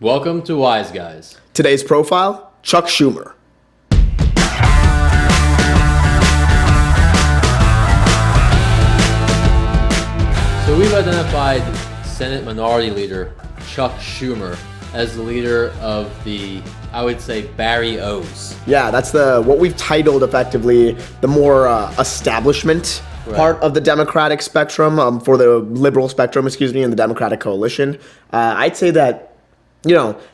Welcome to Wise Guys. Today's profile, Chuck Schumer. So we've identified Senate Minority Leader Chuck Schumer as the leader of the, I would say, Barry O's. Yeah, that's what we've titled effectively the more establishment part of the Democratic spectrum, for the liberal spectrum, in the Democratic coalition. I'd say that,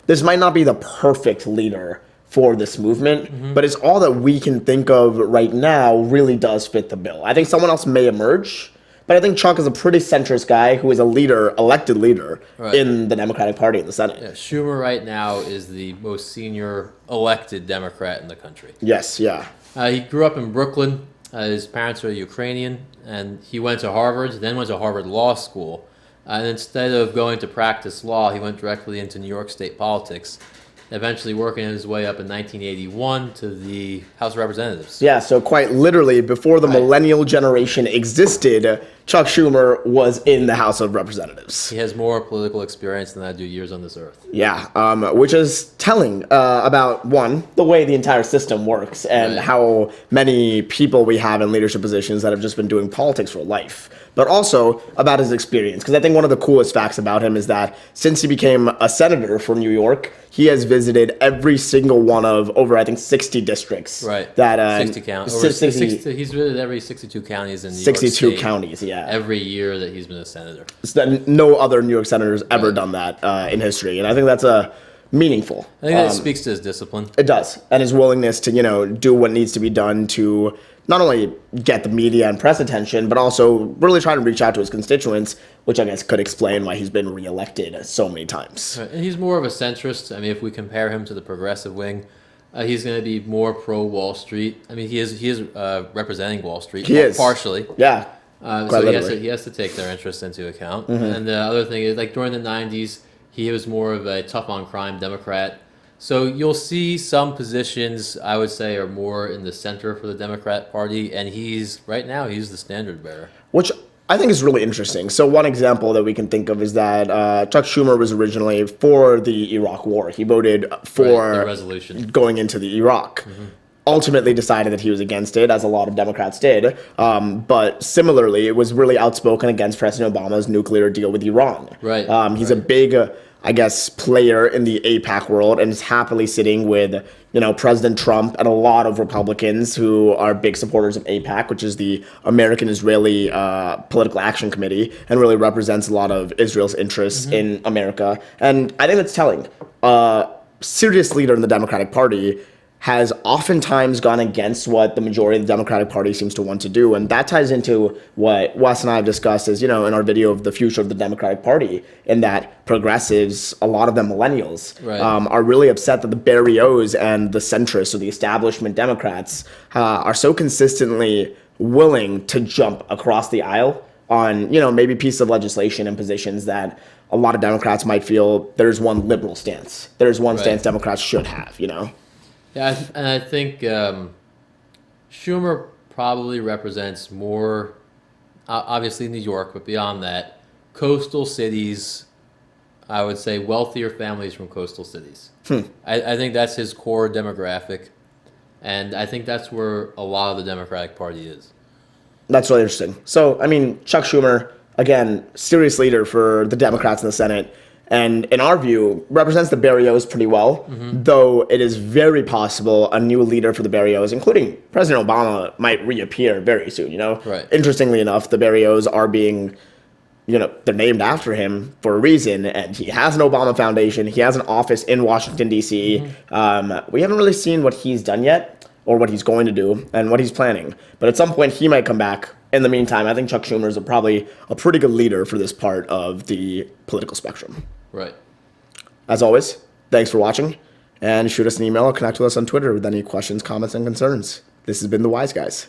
this might not be the perfect leader for this movement, but it's all that we can think of right now really does fit the bill. I think someone else may emerge, but I think Chuck is a pretty centrist guy who is a leader, elected leader in the Democratic Party in the Senate. Yeah, Schumer right now is the most senior elected Democrat in the country. Yes, yeah. He grew up in Brooklyn. His parents are Ukrainian, and he went to Harvard, then went to Harvard Law School. And instead of going to practice law, he went directly into New York State politics, eventually working his way up in 1981 to the House of Representatives. Yeah, so quite literally, before the millennial generation existed, Chuck Schumer was in the House of Representatives. He has more political experience than I do years on this earth. Yeah, which is telling about, one, the way the entire system works and how many people we have in leadership positions that have just been doing politics for life, but also about his experience. Because I think one of the coolest facts about him is that since he became a senator from New York, he has visited every single one of over, I think, 60 districts. Right. That 60 counties. 60, he's visited every 62 counties in New York 62 State. counties, yeah. Every year that he's been a senator. So no other New York senator's ever done that in history, and I think that's meaningful. I think that speaks to his discipline. It does, and his willingness to do what needs to be done to not only get the media and press attention, but also really try to reach out to his constituents, which I guess could explain why he's been reelected so many times. And he's more of a centrist. I mean, if we compare him to the progressive wing, he's going to be more pro Wall Street. I mean, he is representing Wall Street. He is partially. Yeah. So he has to take their interests into account. And the other thing is, like during the 90s, he was more of a tough on crime Democrat. So you'll see some positions, I would say, are more in the center for the Democrat Party, and right now he's the standard bearer. Which I think is really interesting. So one example that we can think of is that Chuck Schumer was originally for the Iraq War. He voted for the resolution going into the Iraq. Ultimately decided that he was against it, as a lot of Democrats did. But similarly, it was really outspoken against President Obama's nuclear deal with Iran. He's a big, player in the AIPAC world, and is happily sitting with, President Trump and a lot of Republicans who are big supporters of AIPAC, which is the American-Israeli Political Action Committee, and really represents a lot of Israel's interests in America. And I think that's telling. Serious leader in the Democratic Party has oftentimes gone against what the majority of the Democratic Party seems to want to do. And that ties into what Wes and I have discussed in our video of the future of the Democratic Party, in that progressives, a lot of them millennials, are really upset that the Barry O's and the centrists, or the establishment Democrats, are so consistently willing to jump across the aisle on, maybe pieces of legislation and positions that a lot of Democrats might feel there's one liberal stance. There's one stance Democrats should have, Yeah, and I think Schumer probably represents more, obviously New York, but beyond that, coastal cities, I would say wealthier families from coastal cities. I think that's his core demographic, and I think that's where a lot of the Democratic Party is. That's really interesting. So, Chuck Schumer, again, serious leader for the Democrats in the Senate, and in our view, represents the Barry O's pretty well, though it is very possible a new leader for the Barry O's, including President Obama, might reappear very soon, Interestingly enough, the Barry O's are being, they're named after him for a reason, and he has an Obama Foundation. He has an office in Washington, D.C. We haven't really seen what he's done yet, or what he's going to do, and what he's planning. But at some point, he might come back. In the meantime, I think Chuck Schumer is probably a pretty good leader for this part of the political spectrum. Right. As always, thanks for watching, and shoot us an email or connect with us on Twitter with any questions, comments, and concerns. This has been The Wise Guys.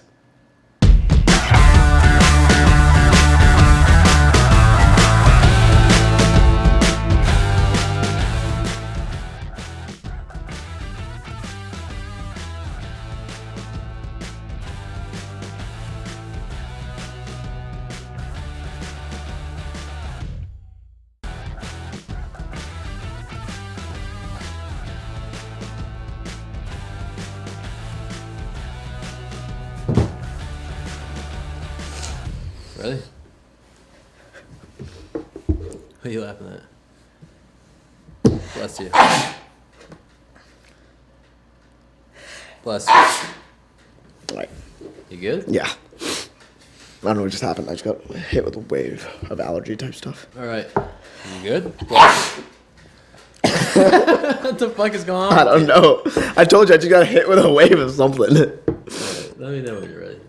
Really? What are you laughing at? Bless you. Bless you. All right. You good? Yeah. I don't know what just happened. I just got hit with a wave of allergy type stuff. All right. You good? What the fuck is going on? I don't know. I told you I just got hit with a wave of something. All right, let me know when you're ready.